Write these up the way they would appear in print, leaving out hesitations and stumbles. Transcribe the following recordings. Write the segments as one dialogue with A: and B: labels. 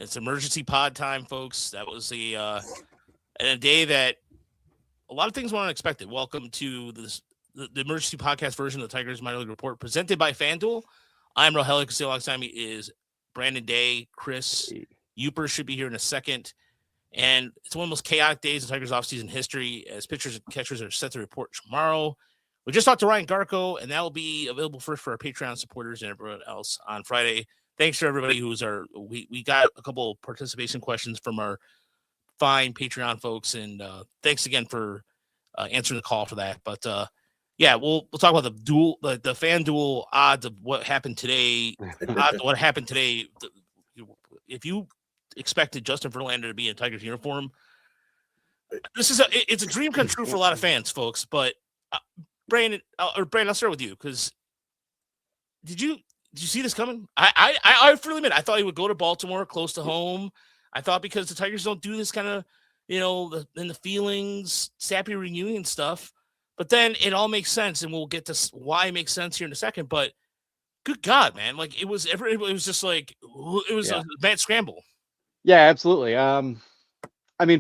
A: It's emergency pod time, folks. That was a day that a lot of things were unexpected. Welcome to the emergency podcast version of the Tigers Minor League Report, presented by FanDuel. I'm Rohelic. Still alongside me is Brandon Day. Chris Uper should be here in a second. And it's one of the most chaotic days in Tigers offseason history, as pitchers and catchers are set to report tomorrow. We just talked to Ryan Garko, and that will be available first for our Patreon supporters and everyone else on Friday. Thanks to everybody we got a couple participation questions from our fine Patreon folks, and thanks again for answering the call for that. But we'll talk about the FanDuel odds of what happened today. If you expected Justin Verlander to be in a Tigers uniform, it's a dream come true for a lot of fans, folks. But Brandon, I'll start with you, because did you see this coming? I freely admit I thought he would go to Baltimore, close to home. I thought, because the Tigers don't do this kind of, the feelings, sappy reunion stuff. But then it all makes sense, and we'll get to why it makes sense here in a second. But good God, man! Like, it was just like it was a mad scramble.
B: Yeah, absolutely.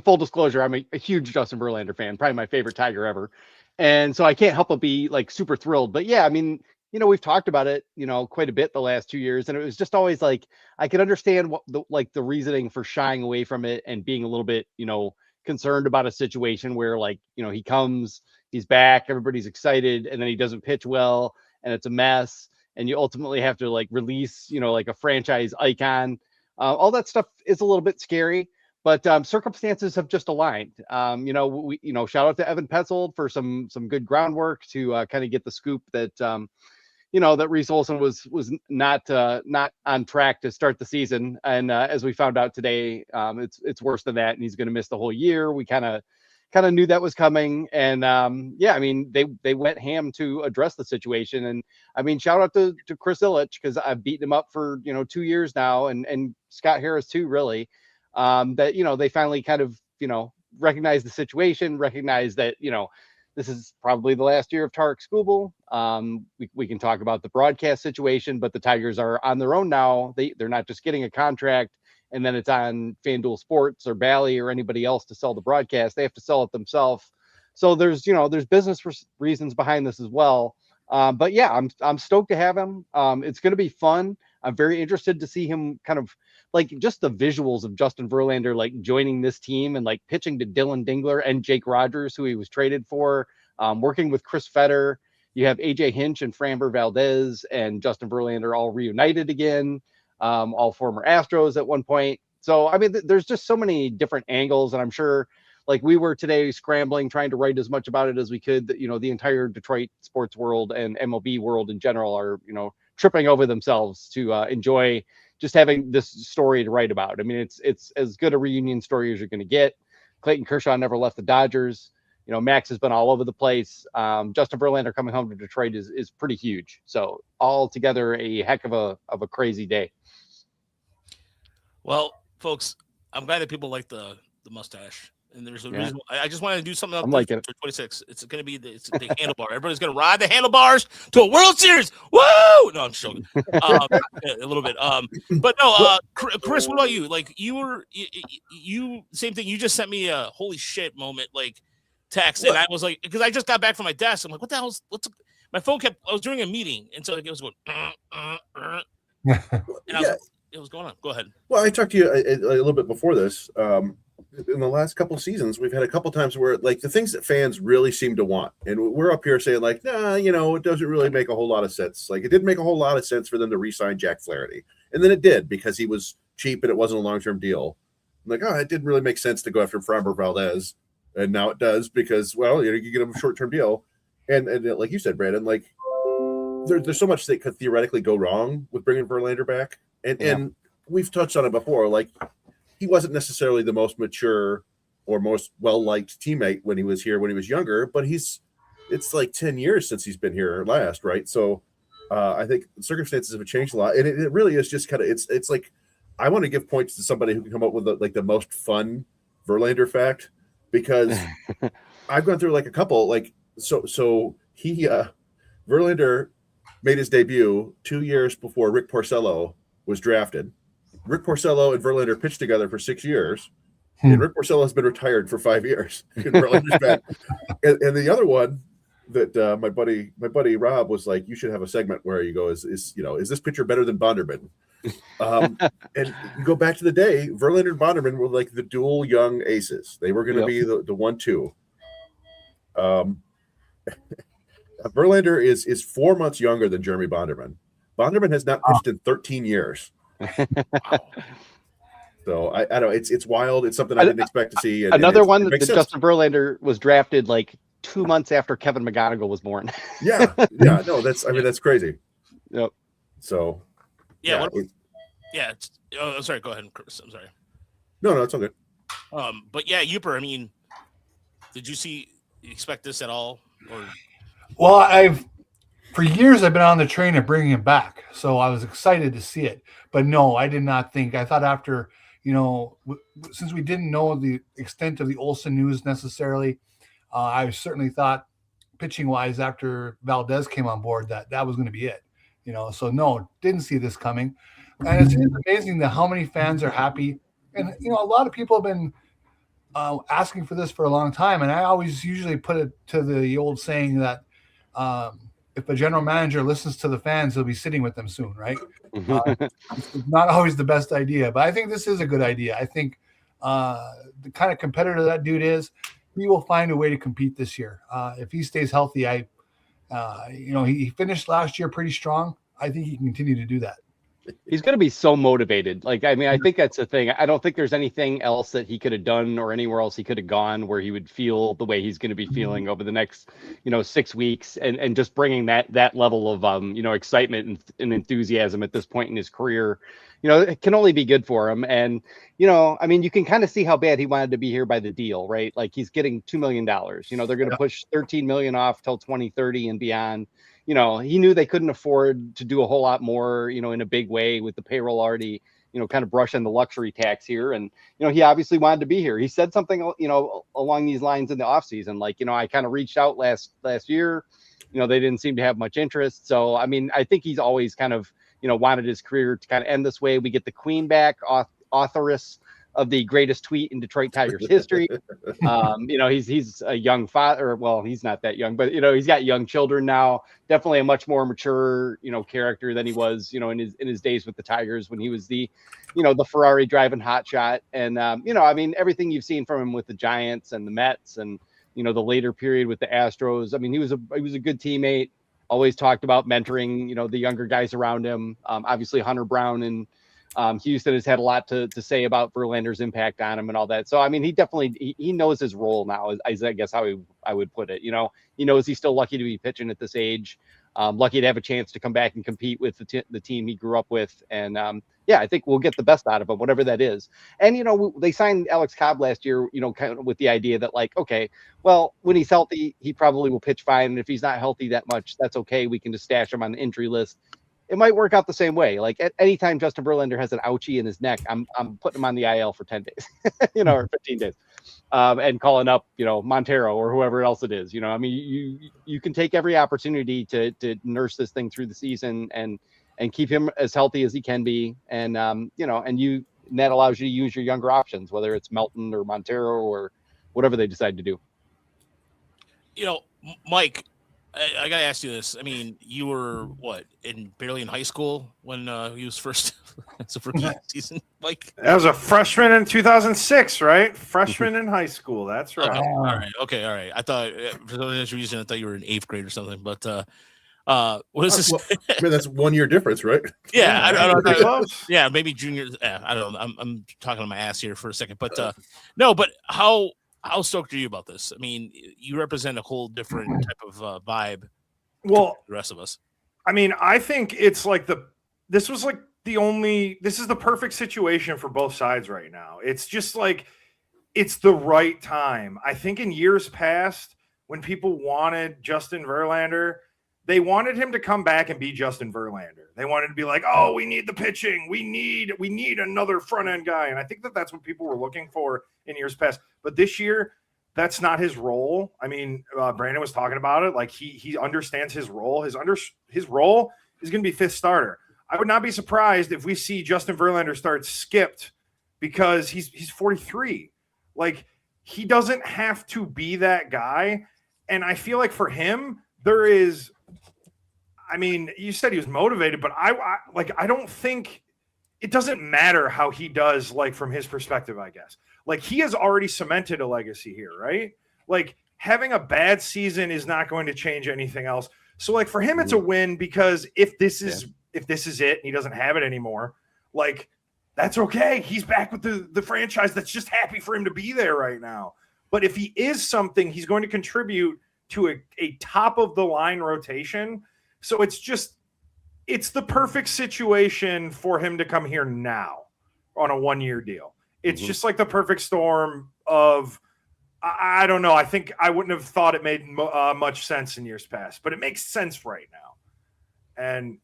B: Full disclosure, I'm a huge Justin Verlander fan, probably my favorite Tiger ever. And so I can't help but be like super thrilled. But yeah, we've talked about it, quite a bit the last 2 years. And it was just always like, I could understand what the reasoning for shying away from it and being a little bit, concerned about a situation where, like, he comes, he's back, everybody's excited, and then he doesn't pitch well, and it's a mess. And you ultimately have to like release, like a franchise icon. All that stuff is a little bit scary, but circumstances have just aligned. We shout out to Evan Petzold for some good groundwork to kind of get the scoop that that Reese Olson was not on track to start the season, and as we found out today, it's worse than that, and he's going to miss the whole year. We kind of knew that was coming, and they went ham to address the situation. And shout out to Chris Ilitch, because I've beaten him up for 2 years now, and Scott Harris too, really, that they finally kind of recognize the situation, recognize that this is probably the last year of Tarek Skubal. We can talk about the broadcast situation, but the Tigers are on their own now. They're not just getting a contract and then it's on FanDuel Sports or Bally or anybody else to sell the broadcast. They have to sell it themselves. So there's business reasons behind this as well. But yeah, I'm stoked to have him. It's going to be fun. I'm very interested to see him kind of like just the visuals of Justin Verlander, like joining this team and like pitching to Dylan Dingler and Jake Rogers, who he was traded for, working with Chris Fetter. You have AJ Hinch and Framber Valdez and Justin Verlander all reunited again, all former Astros at one point. So, there's just so many different angles, and I'm sure like we were today scrambling, trying to write as much about it as we could, that, the entire Detroit sports world and MLB world in general are, tripping over themselves to enjoy just having this story to write about. It's as good a reunion story as you're going to get. Clayton Kershaw never left the Dodgers. Max has been all over the place. Justin Verlander coming home to Detroit is pretty huge. So all together, a heck of a crazy day.
A: Well, folks, I'm glad that people like the mustache. And there's a reason. I just wanted to do something else
B: like
A: for 26. It's going to be the handlebar. Everybody's going to ride the handlebars to a World Series. Woo! No, I'm just joking. A little bit. But no, Chris, what about you? Like, you same thing. You just sent me a holy shit moment, like, text. And I was like, because I just got back from my desk. I'm like, what the hell? My phone I was doing a meeting. And so it was going, and I was like, it was going on. Go ahead.
C: Well, I talked to you a little bit before this. In the last couple of seasons, we've had a couple times where like the things that fans really seem to want, and we're up here saying like, nah, it doesn't really make a whole lot of sense. Like, it didn't make a whole lot of sense for them to re-sign Jack Flaherty, and then it did because he was cheap and it wasn't a long-term deal. I'm like, it didn't really make sense to go after Framber Valdez, and now it does because, well, you get him a short-term deal, and like you said, Brandon, like there's so much that could theoretically go wrong with bringing Verlander back, and we've touched on it before, like. He wasn't necessarily the most mature or most well-liked teammate when he was here when he was younger, but it's like 10 years since he's been here last, right? So I think circumstances have changed a lot, and it really is just kind of it's like I want to give points to somebody who can come up with the most fun Verlander fact, because I've gone through like a couple, like so he Verlander made his debut 2 years before Rick Porcello was drafted. Rick Porcello and Verlander pitched together for 6 years, and Rick Porcello has been retired for 5 years. And Verlander's back. And the other one that my buddy Rob was like, you should have a segment where you go, is this pitcher better than Bonderman? And you go back to the day, Verlander and Bonderman were like the dual young aces. They were going to be the 1-2. Verlander is 4 months younger than Jeremy Bonderman. Bonderman has not pitched in 13 years. So I don't know. It's wild. It's something I didn't expect to see.
B: Another one that Justin Verlander was drafted like 2 months after Kevin McGonigal was born.
C: Yeah. No, that's crazy.
B: Yep.
C: So
A: I'm sorry. Go ahead, Chris. I'm sorry.
C: No, it's all good.
A: But yeah, Uper. I mean, did you expect this at all? Or
D: well, for years I've been on the train of bringing him back, so I was excited to see it. But no, I did not think. I thought after, since we didn't know the extent of the Olson news necessarily, I certainly thought pitching wise after Valdez came on board that was going to be it. So no, didn't see this coming. And it's amazing that how many fans are happy. And, a lot of people have been asking for this for a long time. And I always usually put it to the old saying that if a general manager listens to the fans, he'll be sitting with them soon, right? It's not always the best idea, but I think this is a good idea. I think the kind of competitor that dude is, he will find a way to compete this year. If he stays healthy, he finished last year pretty strong. I think he can continue to do that.
B: He's going to be so motivated. I think that's the thing. I don't think there's anything else that he could have done or anywhere else he could have gone where he would feel the way he's going to be feeling over the next, 6 weeks, and just bringing that level of, excitement and enthusiasm at this point in his career, it can only be good for him. And, you can kind of see how bad he wanted to be here by the deal, right? Like he's getting $2 million, they're going to push 13 million off till 2030 and beyond. He knew they couldn't afford to do a whole lot more, in a big way with the payroll already, kind of brushing the luxury tax here. And, he obviously wanted to be here. He said something, along these lines in the offseason, like, I kind of reached out last year, they didn't seem to have much interest. So, I think he's always kind of, wanted his career to kind of end this way. We get the queen back, authoress of the greatest tweet in Detroit Tigers history. He's a young father. Well, he's not that young, but he's got young children now. Definitely a much more mature, character than he was, in his days with the Tigers when he was the Ferrari driving hotshot. And everything you've seen from him with the Giants and the Mets and the later period with the Astros. He was a good teammate. Always talked about mentoring, the younger guys around him. Obviously Hunter Brown and Houston has had a lot to say about Verlander's impact on him and all that. So, he definitely, he knows his role now, is I guess how I would put it. He knows he's still lucky to be pitching at this age, lucky to have a chance to come back and compete with the team he grew up with. And I think we'll get the best out of him, whatever that is. And, they signed Alex Cobb last year, kind of with the idea that like, okay, well, when he's healthy, he probably will pitch fine. And if he's not healthy that much, that's okay. We can just stash him on the injury list. It might work out the same way. Like at any time Justin Verlander has an ouchie in his neck, I'm putting him on the IL for 10 days, or 15 days, and calling up, Montero or whoever else it is. You can take every opportunity to nurse this thing through the season and keep him as healthy as he can be. And, and that allows you to use your younger options, whether it's Melton or Montero or whatever they decide to do.
A: Mike, I gotta ask you this. You were barely in high school when he was first as a rookie season, Mike?
E: I was a freshman in 2006, right? Freshman in high school. That's right.
A: Okay, all right. I thought for some reason I thought you were in 8th grade or something. But what is this?
C: Well, that's 1 year difference, right?
A: Yeah, I don't know.
E: Close.
A: Yeah, maybe junior. I don't know. I'm talking on my ass here for a second, but no. But how stoked are you about this? You represent a whole different type of vibe.
E: Well,
A: the rest of us.
E: I think it's like this is the perfect situation for both sides right now. It's just like, it's the right time. I think in years past, when people wanted Justin Verlander, they wanted him to come back and be Justin Verlander. They wanted to be like, oh, we need the pitching. We need another front end guy. And I think that's what people were looking for in years past. But this year, that's not his role. Brandon was talking about it. Like he understands his role. His role is going to be 5th starter. I would not be surprised if we see Justin Verlander start skipped because he's 43. Like, he doesn't have to be that guy. And I feel like for him, there is, I mean, you said he was motivated, but I don't think it doesn't matter how he does, like, from his perspective, I guess. Like, he has already cemented a legacy here, right? Like, having a bad season is not going to change anything else. So, like, for him, it's a win because if this is it and he doesn't have it anymore, like, that's okay. He's back with the franchise that's just happy for him to be there right now. But if he is something, he's going to contribute to a top-of-the-line rotation. So it's the perfect situation for him to come here now on a one-year deal. It's just like the perfect storm of, I don't know. I think I wouldn't have thought it made much sense in years past, but it makes sense right now. And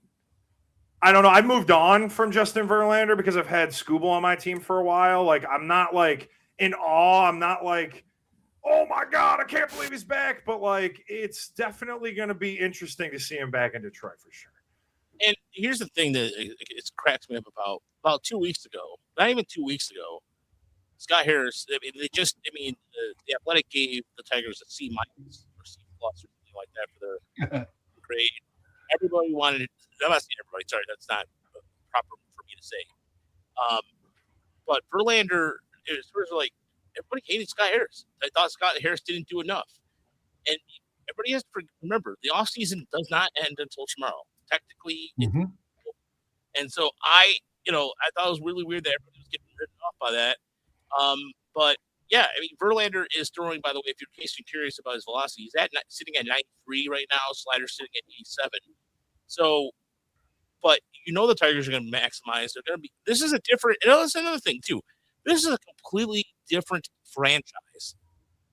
E: I don't know. I've moved on from Justin Verlander because I've had Scooble on my team for a while. Like, I'm not like in awe. I'm not like, oh my God, I can't believe he's back. But like, it's definitely going to be interesting to see him back in Detroit for sure.
A: And here's the thing that it cracks me up about 2 weeks ago, not even 2 weeks ago, Scott Harris. I mean, the Athletic gave the Tigers a C- or C+ or something like that for their grade. Everybody wanted it. I'm not saying everybody. Sorry, that's not proper for me to say. But Verlander, it was sort of like everybody hated Scott Harris. I thought Scott Harris didn't do enough. And everybody has to remember the offseason does not end until tomorrow. Technically, and so I thought it was really weird that everybody was getting written off by that. But yeah, I mean, Verlander is throwing, by the way, if you're in case you're curious about his velocity, he's sitting at 93 right now, slider sitting at 87. So, but the Tigers are going to maximize. They're going to be, this is a different, and that's another thing too. This is a completely different franchise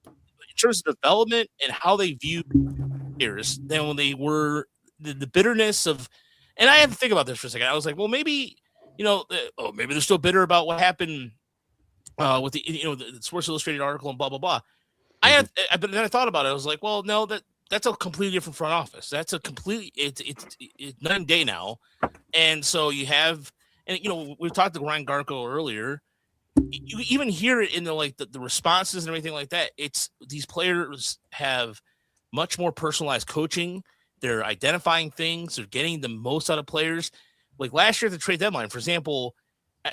A: in terms of development and how they view players than when they were the bitterness of, and I had to think about this for a second. I was like, well, maybe, maybe they're still bitter about what happened with the Sports Illustrated article and blah, blah, blah. But then I thought about it. I was like, well, no, that's a completely different front office. That's a completely, it's night and day now. And so you have, and we talked to Ryan Garco earlier. You even hear it in the responses and everything like that. It's these players have much more personalized coaching. They're identifying things. They're getting the most out of players. Like last year at the trade deadline, for example,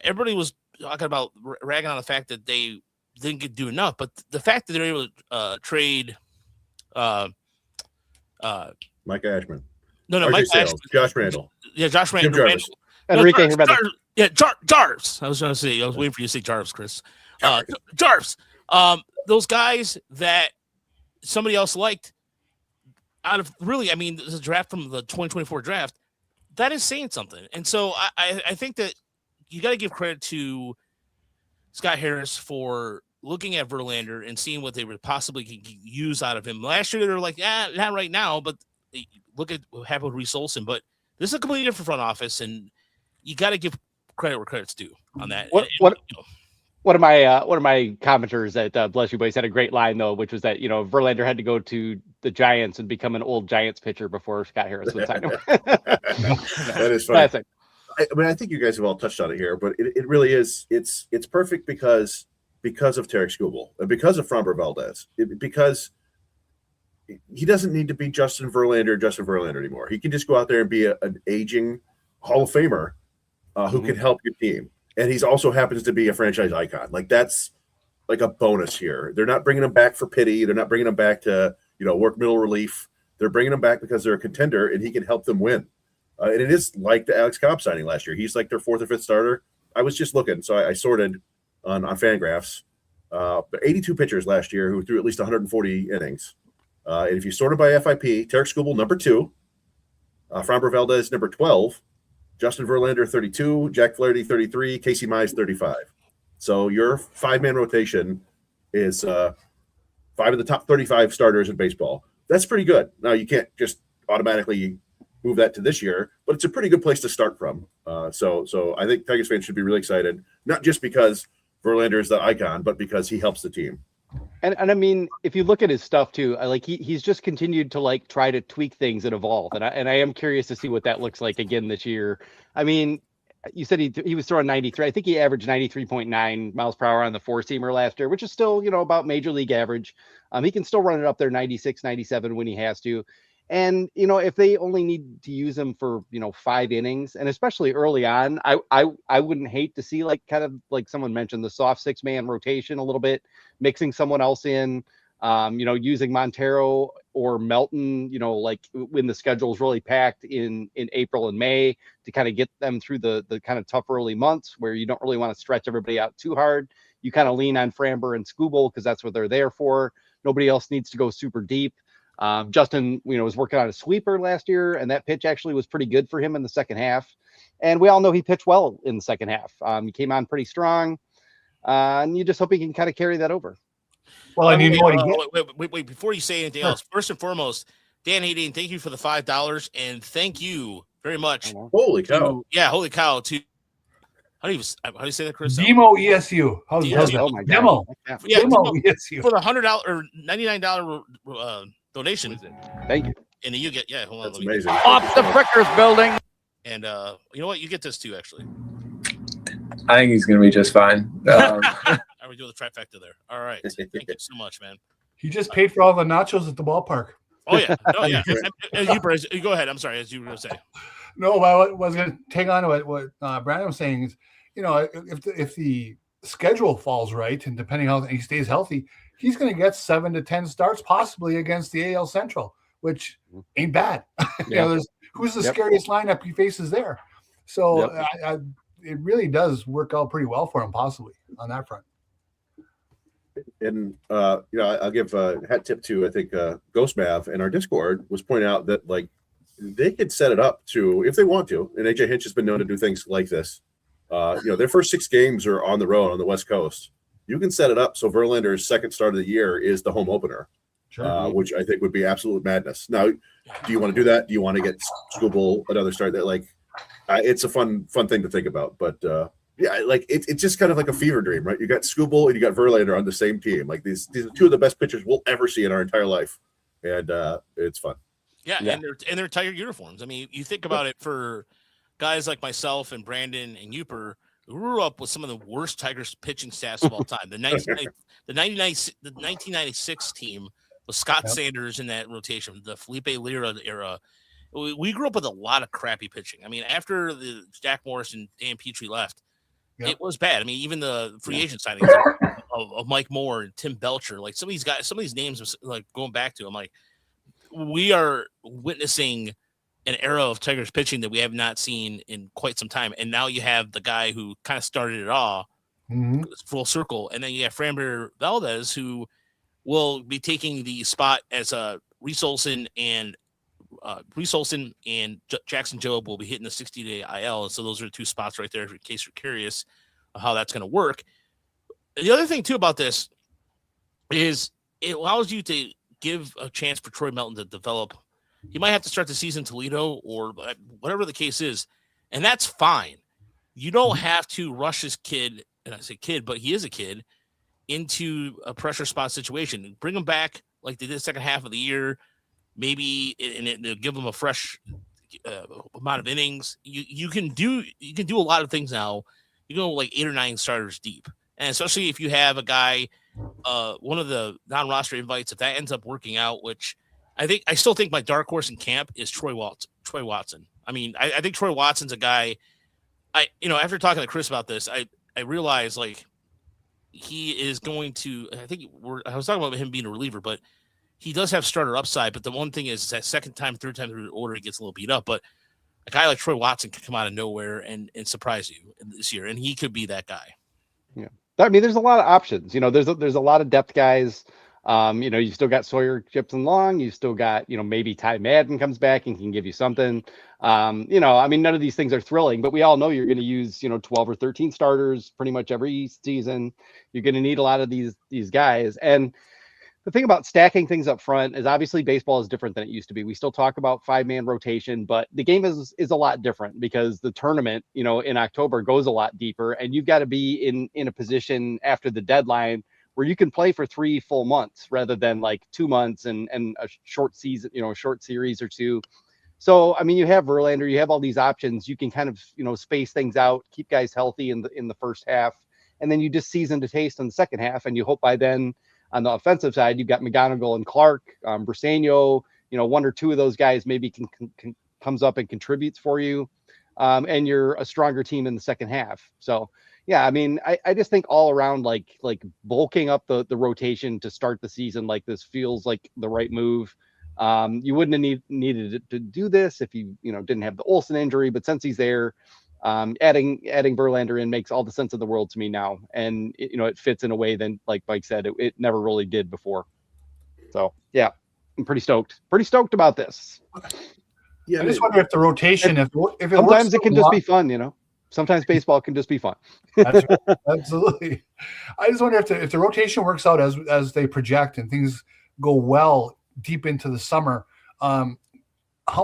A: everybody was talking about ragging on the fact that they didn't do enough, but the fact that they're able to trade
C: Mike Ashman.
A: No, Mike Ashman.
C: Josh Randall.
A: Yeah, Josh Randall.
C: Jim Jarvis.
B: Enrique
A: Jarvis. I was going to say, I was waiting for you to say Jarvis, Chris. Jarvis. Those guys that somebody else liked out of really, I mean, this is a draft from the 2024 draft. That is saying something. And so I think that you got to give credit to Scott Harris for looking at Verlander and seeing what they would possibly use out of him. Last year, they were like, not right now, but look at what happened with Reese Olson. But this is a completely different front office, and you got to give credit where credit's due on that.
B: One of my commenters at Bless You Boys had a great line though, which was that Verlander had to go to the Giants and become an old Giants pitcher before Scott Harris would sign him.
C: That is funny. I think you guys have all touched on it here, but it really is. It's perfect because of Tarek Skubal, because of Framber Valdez, because he doesn't need to be Justin Verlander anymore. He can just go out there and be an aging Hall of Famer who can help your team. And he's also happens to be a franchise icon. Like that's like a bonus here. They're not bringing him back for pity. They're not bringing him back to, work middle relief. They're bringing him back because they're a contender and he can help them win. And it is like the Alex Cobb signing last year. He's like their fourth or fifth starter. I was just looking. So I sorted on Fangraphs. But 82 pitchers last year who threw at least 140 innings. And if you sorted by FIP, Tarek Skubal, number 2. Framber Valdez, number 12. Justin Verlander, 32, Jack Flaherty, 33, Casey Mize, 35. So your 5-man rotation is 5 of the top 35 starters in baseball. That's pretty good. Now, you can't just automatically move that to this year, but it's a pretty good place to start from. So I think Tigers fans should be really excited, not just because Verlander is the icon, but because he helps the team.
B: And I mean, if you look at his stuff too, he's just continued to like try to tweak things and evolve. And I am curious to see what that looks like again this year. I mean, you said he was throwing 93. I think he averaged 93.9 miles per hour on the four seamer last year, which is still, about major league average. He can still run it up there 96, 97 when he has to. And, if they only need to use him for, 5 innings, and especially early on, I wouldn't hate to see kind of like someone mentioned the soft 6-man rotation a little bit, mixing someone else in, using Montero or Melton, like when the schedule is really packed in April and May to kind of get them through the kind of tough early months where you don't really want to stretch everybody out too hard. You kind of lean on Framber and Skubal because that's what they're there for. Nobody else needs to go super deep. Justin, was working on a sweeper last year, and that pitch actually was pretty good for him in the second half. And we all know he pitched well in the second half. He came on pretty strong, and you just hope he can kind of carry that over.
D: Well, and
A: wait, before you say anything else, first and foremost, Dan Hayden, thank you for the $5, and thank you very much.
C: Holy cow!
A: Holy cow! How do you say that, Chris?
D: Demo ESU. How's that?
B: Oh my God.
D: Demo.
A: Yeah,
D: Demo ESU
A: for the $100 or $99 donation.
B: Thank you.
A: And you get hold on.
C: That's amazing.
F: Off the Frickers building.
A: And you know what? You get this too, actually.
G: I think he's going to be just fine.
A: Are we doing the trifecta there? All right. Thank you so much, man.
D: He just paid for all the nachos at the ballpark.
A: Oh yeah. You go ahead. I'm sorry. As you were going to say.
D: No, I was going to take on to what Brandon was saying is, if the schedule falls right and depending how he stays healthy, he's going to get 7 to 10 starts possibly against the AL Central, which ain't bad.
B: Yeah.
D: Who's the scariest lineup he faces there? So it really does work out pretty well for him possibly on that front.
C: And I'll give a hat tip to I think Ghost Mav in our Discord was pointing out that like they could set it up to if they want to, and AJ Hinch has been known to do things like this. Their first 6 games are on the road on the West Coast. You can set it up so Verlander's second start of the year is the home opener, which I think would be absolute madness. Now, do you want to do that? Do you want to get Skubal another start? That it's a fun thing to think about. But it's just kind of like a fever dream, right? You got Skubal and you got Verlander on the same team. Like these are 2 of the best pitchers we'll ever see in our entire life, and it's fun.
A: Yeah, and they're Tiger uniforms. I mean, you think about it for guys like myself and Brandon and Uper, who grew up with some of the worst Tigers pitching stats of all time. The 1996 team with Scott Sanders in that rotation, the Felipe Lira era. We grew up with a lot of crappy pitching. I mean, after the Jack Morris and Dan Petrie left, it was bad. I mean, even the free agent signings of Mike Moore and Tim Belcher, like some of these guys, some of these names, like going back to, I'm like, we are witnessing an era of Tigers pitching that we have not seen in quite some time. And now you have the guy who kind of started it all full circle. And then you have Framber Valdez, who will be taking the spot as Reese Olson and Jackson Jobe will be hitting the 60-day IL. And so those are the 2 spots right there, in case you're curious of how that's going to work. The other thing too about this is it allows you to give a chance for Troy Melton to develop. He might have to start the season in Toledo or whatever the case is, and that's fine. You don't have to rush this kid, and I say kid, but he is a kid, into a pressure spot situation. Bring him back like they did the second half of the year, maybe, and give him a fresh amount of innings. You can do a lot of things now. You go like 8 or 9 starters deep, and especially if you have a guy, one of the non-roster invites, if that ends up working out, which I still think my dark horse in camp is Troy Watson. I mean, I think Troy Watson's a guy. After talking to Chris about this, I realized like he is going to. I was talking about him being a reliever, but he does have starter upside. But the one thing is that second time, third time through the order, he gets a little beat up. But a guy like Troy Watson can come out of nowhere and surprise you this year, and he could be that guy.
B: Yeah, I mean, there's a lot of options. There's a lot of depth guys. You still got Sawyer Gibson Long. You still got, maybe Ty Madden comes back and can give you something. I mean, none of these things are thrilling, but we all know you're going to use, 12 or 13 starters pretty much every season. You're going to need a lot of these guys. And the thing about stacking things up front is obviously baseball is different than it used to be. We still talk about 5-man rotation, but the game is a lot different because the tournament, in October goes a lot deeper, and you've got to be in a position after the deadline where you can play for 3 full months rather than like 2 months and a short season, a short series or two. So, I mean, you have Verlander, you have all these options. You can kind of, space things out, keep guys healthy in the first half, and then you just season to taste in the second half. And you hope by then on the offensive side, you've got McGonigal and Clark, Briseño, one or two of those guys maybe can comes up and contributes for you. And you're a stronger team in the second half. So, yeah, I mean, I just think all around, like bulking up the rotation to start the season like this feels like the right move. You wouldn't have needed to do this if you didn't have the Olson injury, but since he's there, adding Verlander in makes all the sense of the world to me now, and it fits in a way that, like Mike said, it never really did before. So yeah, I'm pretty stoked about this.
C: Yeah,
D: I just wonder if the rotation, if it
B: sometimes
D: works
B: it can just be fun, Sometimes baseball can just be fun.
D: Absolutely. I just wonder if the rotation works out as they project and things go well deep into the summer. How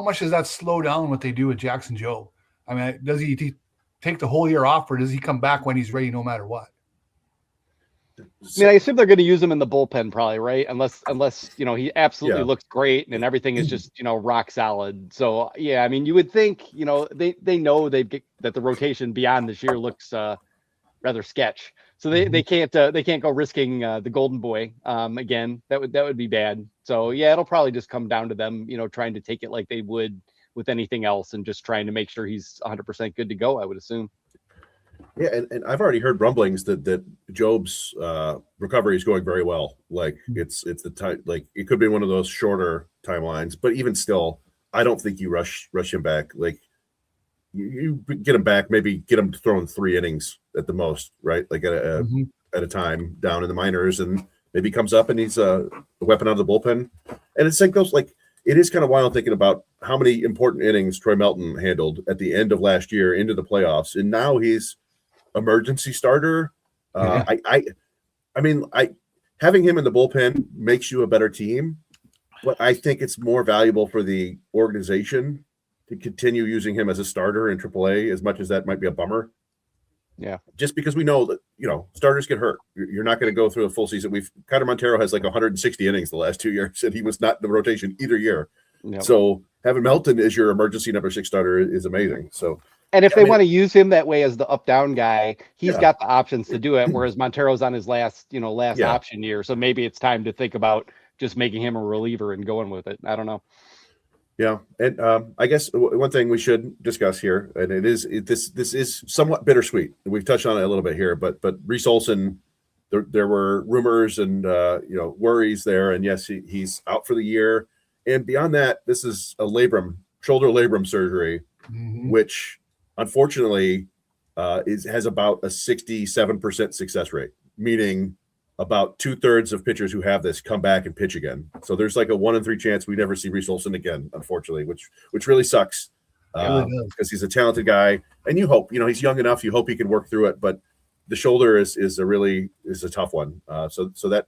D: much does that slow down what they do with Jackson Joe? I mean, does he take the whole year off, or does he come back when he's ready no matter what?
B: I mean, I assume they're going to use him in the bullpen probably, right? Unless he absolutely looks great and everything is just rock solid. So yeah, I mean, you would think they know that the rotation beyond this year looks rather sketch. So they can't go risking the Golden Boy again. That would be bad. So yeah, it'll probably just come down to them trying to take it like they would with anything else and just trying to make sure he's 100% good to go, I would assume.
C: Yeah, and I've already heard rumblings that Job's recovery is going very well. Like it's the time, like it could be one of those shorter timelines, but even still, I don't think you rush him back. Like you get him back, maybe get him throwing 3 innings at the most, right? Like at a time down in the minors, and maybe comes up and he's a weapon out of the bullpen. And it's like those, like it is kind of wild thinking about how many important innings Troy Melton handled at the end of last year into the playoffs, and now he's emergency starter. I mean, having him in the bullpen makes you a better team, but I think it's more valuable for the organization to continue using him as a starter in AAA, as much as that might be a bummer.
B: Yeah,
C: just because we know that starters get hurt. You're not going to go through a full season. Cutter Montero has like 160 innings the last 2 years, and he was not in the rotation either year. Yep. So having Melton as your emergency number 6 starter is amazing. So.
B: And if they want to use him that way as the up-down guy, he's got the options to do it. Whereas Montero's on his last option year, so maybe it's time to think about just making him a reliever and going with it. I don't know.
C: Yeah, and I guess one thing we should discuss here, and this is somewhat bittersweet. We've touched on it a little bit here, but Reese Olson, there were rumors and worries there, and yes, he's out for the year. And beyond that, this is a shoulder labrum surgery, which unfortunately has about a 67% success rate, meaning about 2/3 of pitchers who have this come back and pitch again. So there's like a 1 in 3 chance we never see Reese Olson again, unfortunately, which really sucks because he's a talented guy, and you hope he's young enough. You hope he can work through it, but the shoulder is a tough one. So that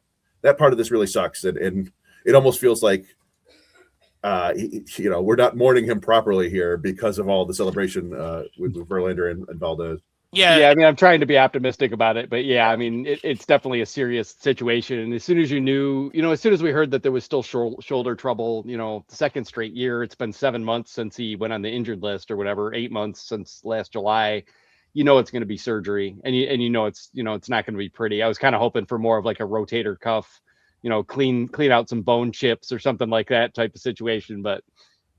C: part of this really sucks, and it almost feels like we're not mourning him properly here because of all the celebration with Verlander and Valdez.
B: Yeah. I mean, I'm trying to be optimistic about it, but yeah, I mean, it's definitely a serious situation. And as soon as as soon as we heard that there was still shoulder trouble, the second straight year, it's been 7 months since he went on the injured list or whatever, 8 months since last July. It's going to be surgery, and it's not going to be pretty. I was kind of hoping for more of like a rotator cuff, clean out some bone chips or something like that type of situation. But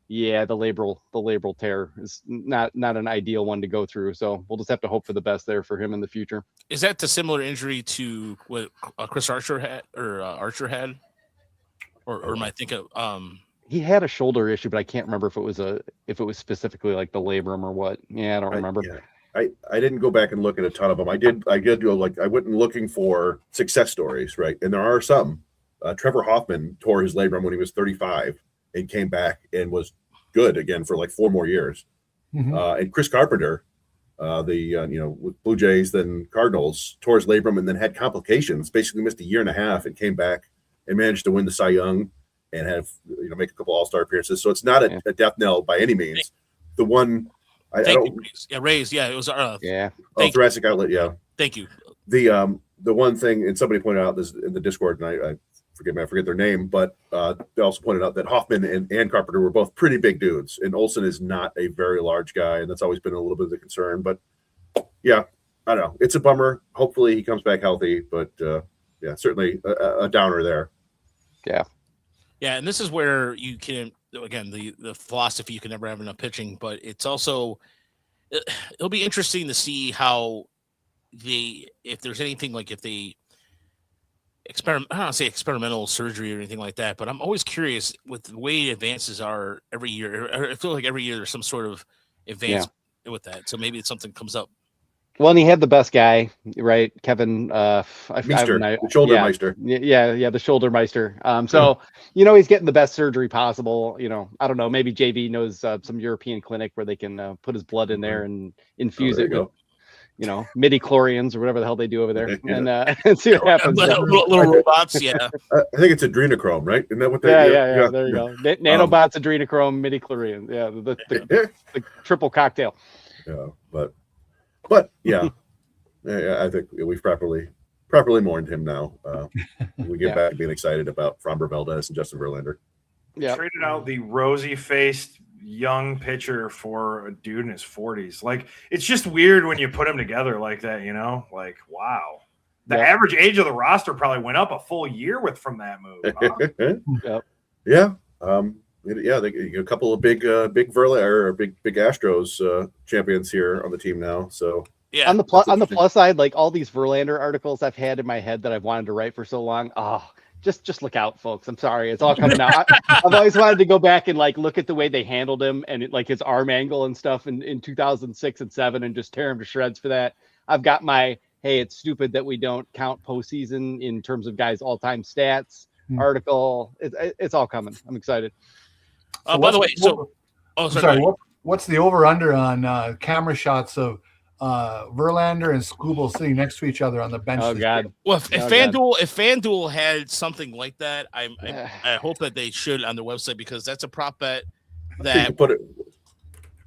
B: yeah, the labral tear is not an ideal one to go through. So we'll just have to hope for the best there for him in the future.
A: Is that the similar injury to what Chris Archer had, or Archer had, or am I thinking?
B: He had a shoulder issue, but I can't remember if it was specifically like the labrum or what. Yeah, I don't remember.
C: I didn't go back and look at a ton of them. I did do I went looking for success stories, right? And there are some. Trevor Hoffman tore his labrum when he was 35 and came back and was good again for like 4 more years. And Chris Carpenter, with Blue Jays, then Cardinals, tore his labrum and then had complications, basically missed 1.5 years and came back and managed to win the Cy Young and have, make a couple All-Star appearances. So it's not a death knell by any means. The one
A: Rays. Yeah, it was
C: thoracic outlet. Yeah.
A: Thank you.
C: The the one thing, and somebody pointed out this in the Discord, and I forget their name, but they also pointed out that Hoffman and Carpenter were both pretty big dudes, and Olson is not a very large guy, and that's always been a little bit of the concern. But yeah, I don't know. It's a bummer. Hopefully he comes back healthy, but yeah, certainly a downer there.
B: Yeah.
A: Yeah, and this is where you can, again, the philosophy, you can never have enough pitching, but it's also, it'll be interesting to see how if there's anything like if they I don't want to say experimental surgery or anything like that, but I'm always curious with the way advances are every year. I feel like every year there's some sort of advance with that. So maybe it's something comes up.
B: Well, and he had the best guy, right? Kevin,
C: the shoulder meister.
B: Yeah, the shoulder meister. So, he's getting the best surgery possible. I don't know, maybe JV knows some European clinic where they can put his blood in there and infuse it with, midi-chlorians or whatever the hell they do over there, and see what happens.
A: Little robots, yeah.
C: I think it's adrenochrome, right? Isn't that what they
B: Yeah, there you go. Nanobots, adrenochrome, midi-chlorians. Yeah, the triple cocktail.
C: Yeah, but yeah, I think we've properly mourned him now. We get back to being excited about Framber Valdez and Justin Verlander.
E: Yeah, traded out the rosy-faced young pitcher for a dude in his 40s. Like, it's just weird when you put them together like that. Like, wow. The average age of the roster probably went up a full year from that move. Huh?
C: Yeah. A couple of big Verlander or big Astros champions here on the team now. So
B: yeah, on the plus side, like all these Verlander articles I've had in my head that I've wanted to write for so long. Just look out, folks. I'm sorry, it's all coming out. I've always wanted to go back and like look at the way they handled him and like his arm angle and stuff in 2006 and 2007 and just tear him to shreds for that. I've got my hey, it's stupid that we don't count postseason in terms of guys' all-time stats article. It's all coming. I'm excited.
A: By the way,
D: what's the over/under on camera shots of Verlander and Skubal sitting next to each other on the bench?
B: Oh God!
A: Well, if FanDuel had something like that, I hope that they should on their website, because that's a prop bet that
C: put it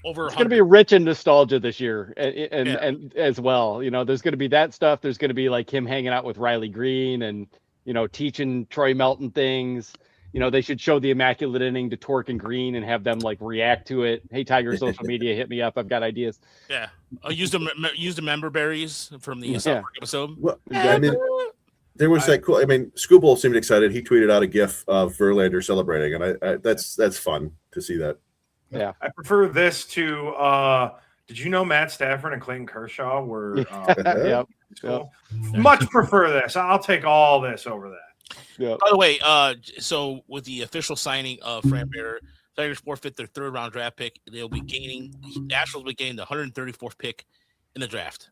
B: over. It's going to be rich in nostalgia this year, and as well. There's going to be that stuff. There's going to be like him hanging out with Riley Green and teaching Troy Melton things. They should show the immaculate inning to Torque and Green and have them like react to it. Hey, Tiger social media, hit me up. I've got ideas.
A: Yeah, use the member berries from the South Park episode.
C: Well, there was that cool. Skubal seemed excited. He tweeted out a GIF of Verlander celebrating, and that's fun to see that.
B: Yeah,
E: I prefer this to. Did you know Matt Stafford and Clayton Kershaw were? Cool. Much prefer this. I'll take all this over that.
B: Yeah.
A: By the way, so with the official signing of Framber, Tigers forfeit their third-round draft pick. The Astros will be gaining the 134th pick in the draft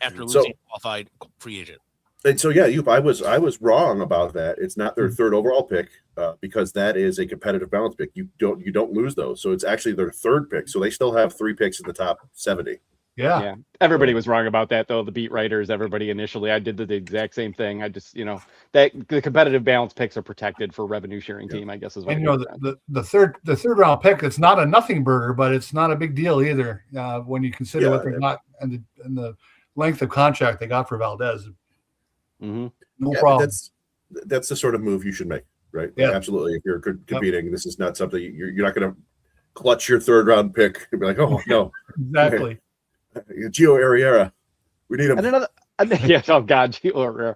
A: after losing a qualified free agent.
C: And so, I was wrong about that. It's not their third overall pick because that is a competitive balance pick. You don't lose those, so it's actually their third pick. So they still have 3 picks in the top 70.
B: Yeah. Everybody was wrong about that, though. The beat writers, everybody initially. I did the exact same thing. I just, that the competitive balance picks are protected for revenue sharing team, I guess is what.
D: And the third round pick, it's not a nothing burger, but it's not a big deal either when you consider what they got and the length of contract they got for Valdez.
B: Mm-hmm.
D: No problem.
C: That's the sort of move you should make, right?
D: Yeah,
C: absolutely. If you're competing, this is not something you're not going to clutch your third round pick and be like, oh no,
D: exactly.
C: Gio Arriera, we need him.
B: And oh God, Gio Arriera.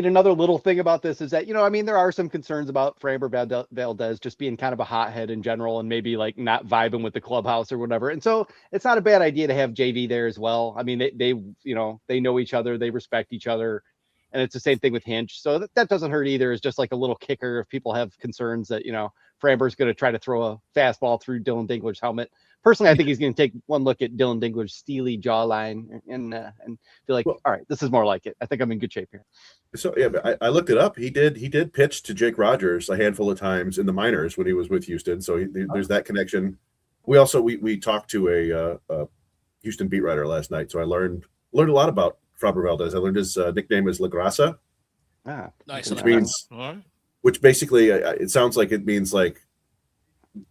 B: Another little thing about this is that, there are some concerns about Framber Valdez just being kind of a hothead in general and maybe like not vibing with the clubhouse or whatever. And so it's not a bad idea to have JV there as well. They know each other, they respect each other. And it's the same thing with Hinch. So that doesn't hurt either. It's just like a little kicker if people have concerns that, Framber's going to try to throw a fastball through Dylan Dingler's helmet. Personally, I think he's going to take one look at Dylan Dingler's steely jawline and be like, all right, this is more like it. I think I'm in good shape here.
C: So I looked it up. He did pitch to Jake Rogers a handful of times in the minors when he was with Houston. So there's that connection. We also we talked to a Houston beat writer last night, so I learned a lot about Framber Valdez. I learned his nickname is La Grasa.
A: Nice.
C: Which basically it sounds like it means like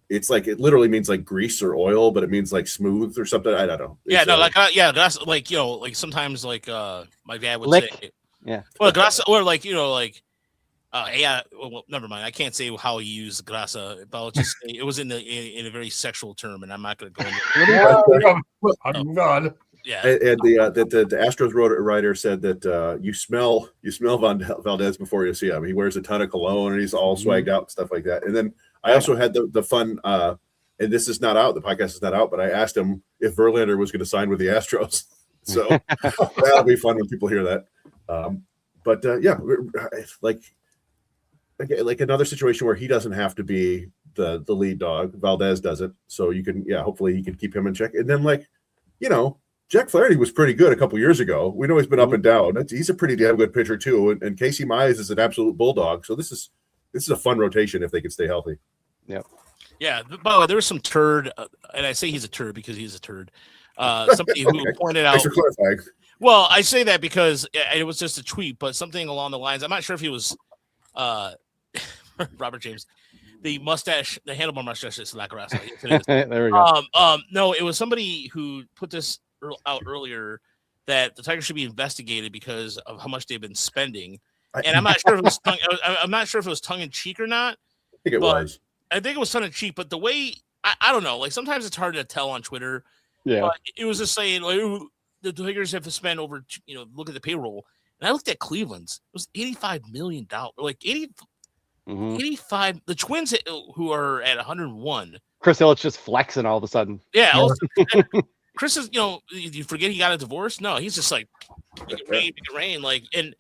C: it's like it literally means like grease or oil, but it means like smooth or something. I don't know.
A: Yeah,
C: It's,
A: no, that's like like sometimes like my dad would
B: Lick.
A: say,
B: Yeah.
A: well, grasa, or like yeah, well, never mind. I can't say how he used grasa, but I'll just say it was in a very sexual term, and I'm not going to go into.
D: Oh, God.
A: Yeah,
C: and the Astros writer said that you smell Valdez before you see him. He wears a ton of cologne and he's all swagged out and stuff like that. And then I also had the fun, and this is not out. The podcast is not out, but I asked him if Verlander was going to sign with the Astros. So that'll be fun when people hear that. But yeah, like another situation where he doesn't have to be the lead dog. Valdez doesn't. So you can, hopefully he can keep him in check. And then Jack Flaherty was pretty good a couple years ago. We know he's been up and down. He's a pretty damn good pitcher too. And Casey Mize is an absolute bulldog. So this is a fun rotation if they can stay healthy.
B: Yep.
A: Yeah. By the way, there was some turd, and I say he's a turd because he's a turd. Somebody who pointed out.
C: Thanks for clarifying.
A: Well, I say that because it was just a tweet, but something along the lines. I'm not sure if he was Robert James. The mustache, the handlebar mustache is La Grasa.
B: There we go.
A: No, it was somebody who put this out earlier that the Tigers should be investigated because of how much they've been spending. And I'm not sure if it was I'm not sure if it was tongue in cheek or not.
C: I think it was.
A: I think it was tongue in cheek, but the way I don't know, like sometimes it's hard to tell on Twitter.
B: Yeah.
A: But it was just saying like the Tigers have to spend over, look at the payroll. And I looked at Cleveland's. It was $85 million. Like 85. The Twins who are at 101.
B: Chris Illich just flexing all of a sudden.
A: Yeah. Also, Chris is, you forget he got a divorce? No, he's just like, make it rain. Like, and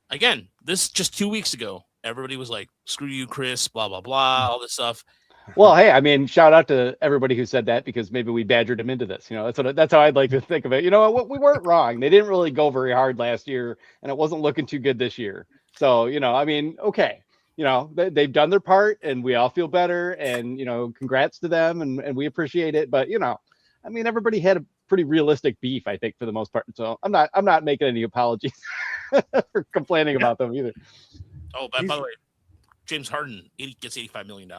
A: again, this just 2 weeks ago, everybody was like, screw you, Chris, blah, blah, blah, all this stuff.
B: Well, hey, I mean, shout out to everybody who said that because maybe we badgered him into this. That's how I'd like to think of it. We weren't wrong. They didn't really go very hard last year, and it wasn't looking too good this year. So, I mean, okay. They've done their part and we all feel better and, congrats to them and we appreciate it. But, I mean, everybody had a pretty realistic beef, I think, for the most part. So I'm not making any apologies for complaining about them either.
A: Oh, by the way, James Harden gets $85 million.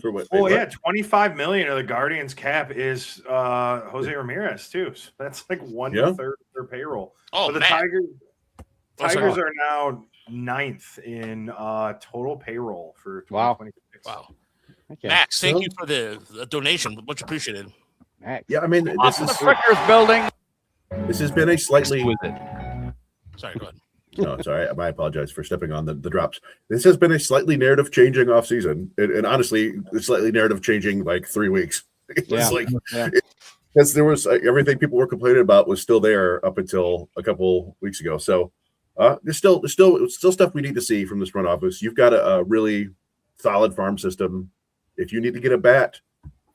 C: For what?
E: Oh, yeah. $25 million of the Guardians cap is Jose Ramirez, too. So that's like 1/3 of their payroll.
A: Oh,
E: but the Tigers are now 9th in total payroll for 2026.
A: Wow.
B: Okay.
A: Max, thank you for the donation. Much appreciated.
B: Max.
C: Yeah, I mean, this is
F: Frickers building.
C: This has been a slightly.
A: Sorry, go ahead.
C: No, it's all right. I apologize for stepping on the drops. This has been a slightly narrative changing offseason. And honestly, it's slightly narrative changing like 3 weeks. It was because there was everything people were complaining about was still there up until a couple weeks ago. So there's still stuff we need to see from this front office. You've got a really solid farm system. If you need to get a bat,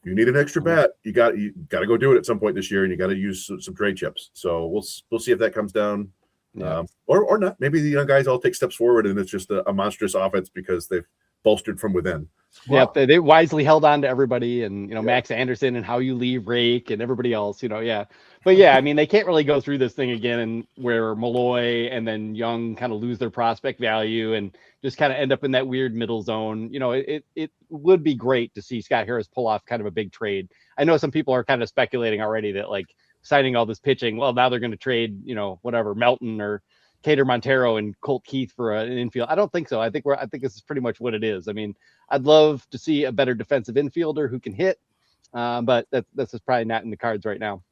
C: you need an extra bat. You got to go do it at some point this year, and you got to use some trade chips. So we'll see if that comes down.
B: Yeah.
C: Or not. Maybe the young guys all take steps forward and it's just a monstrous offense because they've bolstered from within.
B: Yeah, they wisely held on to everybody and, Max Anderson and how you leave Rake and everybody else, But yeah, I mean, they can't really go through this thing again and where Malloy and then Young kind of lose their prospect value and just kind of end up in that weird middle zone. It would be great to see Scott Harris pull off kind of a big trade. I know some people are kind of speculating already that like signing all this pitching, well, now they're going to trade, whatever, Melton or Cater Montero and Colt Keith for an infield. I don't think so. I think this is pretty much what it is. I mean, I'd love to see a better defensive infielder who can hit, but that's just probably not in the cards right now.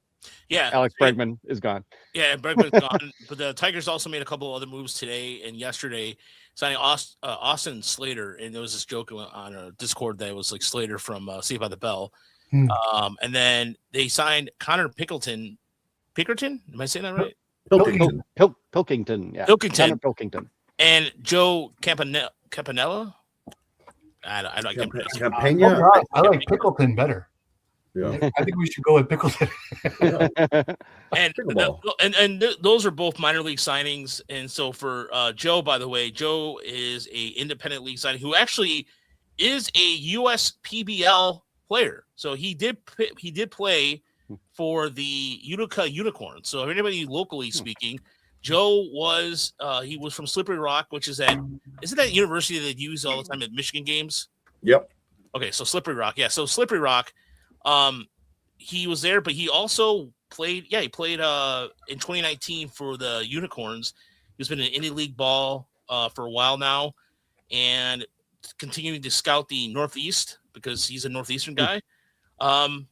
A: Yeah,
B: Alex Bregman is gone.
A: Yeah, Bregman's gone. But the Tigers also made a couple other moves today and yesterday, signing Austin Slater. And there was this joke on a Discord that was like Slater from Saved by the Bell. And then they signed Connor Pickerton. Am I saying that right?
C: Pilkington.
B: Pilkington. Yeah.
A: Pilkington.
B: Pilkington.
A: And Joe Campanella. I like
C: Campagna.
D: I like Pickleton better.
C: Yeah.
D: I think we should go with Pickleton.
A: And those are both minor league signings. And so for Joe, by the way, Joe is a independent league signing who actually is a US PBL player. So he did play for the Utica Unicorns. So if anybody locally speaking, Joe was he was from Slippery Rock, which is that university that they use all the time at Michigan games?
C: Yep.
A: Okay, so Slippery Rock. Yeah, so Slippery Rock, he was there, but he also played. Yeah, he played in 2019 for the Unicorns. He's been in indie league ball for a while now, and continuing to scout the Northeast because he's a Northeastern guy.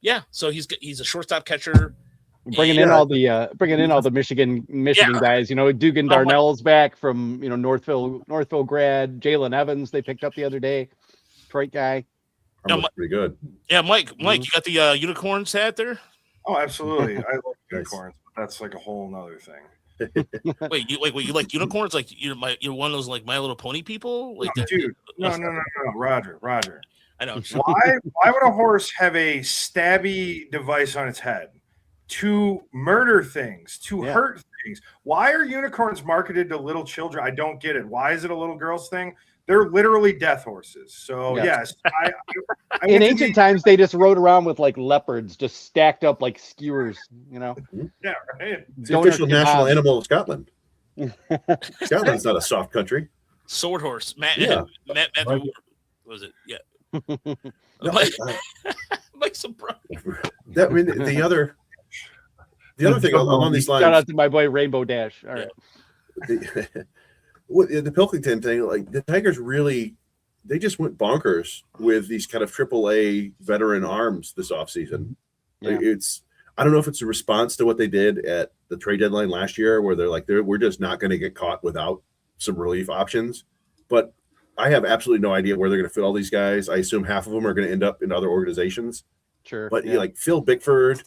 A: Yeah, so he's a shortstop catcher.
B: Bringing in all the Michigan guys. You know, Dugan Darnell's back from Northville grad. Jalen Evans they picked up the other day. Detroit guy.
C: Pretty good.
A: Yeah, Mike, you got the Unicorns hat there?
E: Oh, absolutely. I like unicorns, but that's like a whole nother thing.
A: Wait, you like unicorns? Like you're one of those like My Little Pony people? Like
E: dude, no, Roger.
A: I know.
E: Why would a horse have a stabby device on its head to murder things, to hurt things? Why are unicorns marketed to little children? I don't get it. Why is it a little girl's thing? They're literally death horses. So yes, I
B: in ancient times they just rode around with like leopards, just stacked up like skewers. You know.
E: Yeah, right.
C: It's the official national animal of Scotland. Scotland's not a soft country.
A: Sword horse, Matt. What was it? Yeah.
C: No,
A: Mike Sobrano.
C: That, I mean, the other thing along these lines.
B: Shout out to my boy Rainbow Dash. All right.
C: The Pilkington thing, like the Tigers really, they just went bonkers with these kind of AAA veteran arms this offseason.
B: Yeah.
C: Like I don't know if it's a response to what they did at the trade deadline last year, where they're like, we're just not going to get caught without some relief options. But I have absolutely no idea where they're going to fit all these guys. I assume half of them are going to end up in other organizations.
B: Sure.
C: But like Phil Bickford,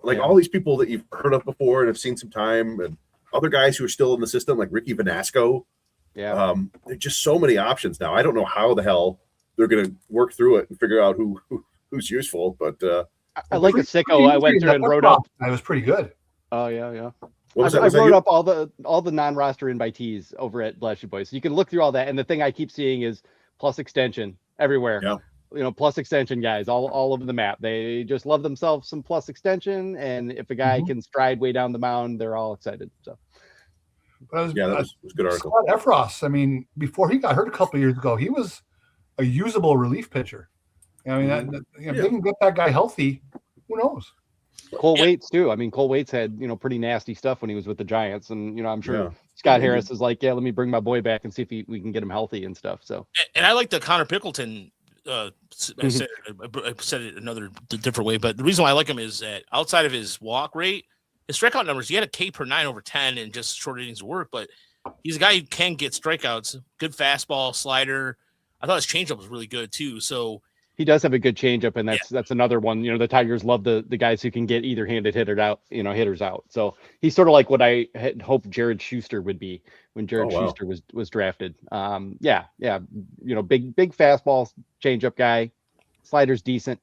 C: like all these people that you've heard of before and have seen some time, and other guys who are still in the system, like Ricky Vanasco.
B: Yeah.
C: There's just so many options now. I don't know how the hell they're going to work through it and figure out who's useful. But
B: I like a sicko. I went through and wrote up.
D: I was pretty good.
B: Oh yeah.
C: I
B: wrote up all the non-roster invitees over at Blashy Boys. So you can look through all that, and the thing I keep seeing is plus extension everywhere.
C: Yeah.
B: You know, plus extension guys all over the map. They just love themselves some plus extension, and if a guy can stride way down the mound, they're all excited. So.
C: That was a good article.
D: Scott Efros, I mean, before he got hurt a couple of years ago, he was a usable relief pitcher. I mean, if they can get that guy healthy, who knows?
B: Cole Waits too. I mean, Cole Waits had pretty nasty stuff when he was with the Giants, and I'm sure Scott Harris is like, let me bring my boy back and see if we can get him healthy and stuff. So,
A: and I like the Connor Pickleton. I said it another different way, but the reason why I like him is that outside of his walk rate, his strikeout numbers, he had a K per 9 over 10 and just short innings of work, but he's a guy who can get strikeouts. Good fastball, slider. I thought his changeup was really good too. So
B: he does have a good changeup, and that's another one. The Tigers love the guys who can get either handed hitters out. So he's sort of like what I had hoped Jared Schuster would be when Jared Schuster was drafted. Big fastball, changeup guy, slider's decent,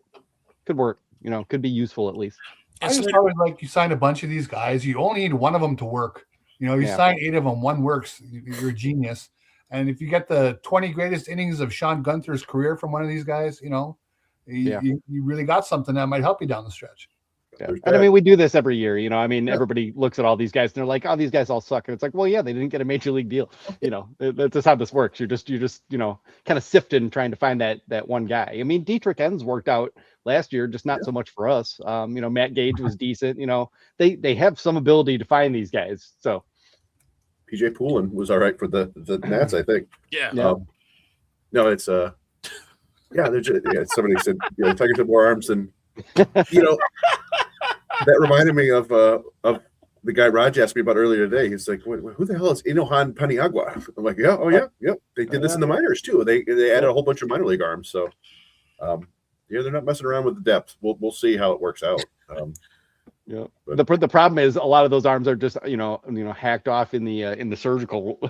B: could work. Could be useful at least.
D: I just thought like you sign a bunch of these guys, you only need one of them to work. You sign 8 of them, one works, you're a genius. And if you get the 20 greatest innings of Sean Gunther's career from one of these guys, you really got something that might help you down the stretch.
B: Yeah. And I mean, we do this every year. Everybody looks at all these guys and they're like, "Oh, these guys all suck." And it's like, well, yeah, they didn't get a major league deal. That's just how this works. You're just kind of sifting, trying to find that one guy. I mean, Dietrich Enns worked out last year, just not so much for us. Matt Gage was decent. They have some ability to find these guys. So
C: PJ Poulin was all right for the Nats, I think.
A: Yeah.
C: No, it's they're just, somebody said Tigers have more arms than that reminded me of the guy Raj asked me about earlier today. He's like, who the hell is Inohan Paniagua? I'm like, they did this in the minors too. They added a whole bunch of minor league arms. So they're not messing around with the depth. We'll see how it works out.
B: The problem is a lot of those arms are just hacked off in the surgical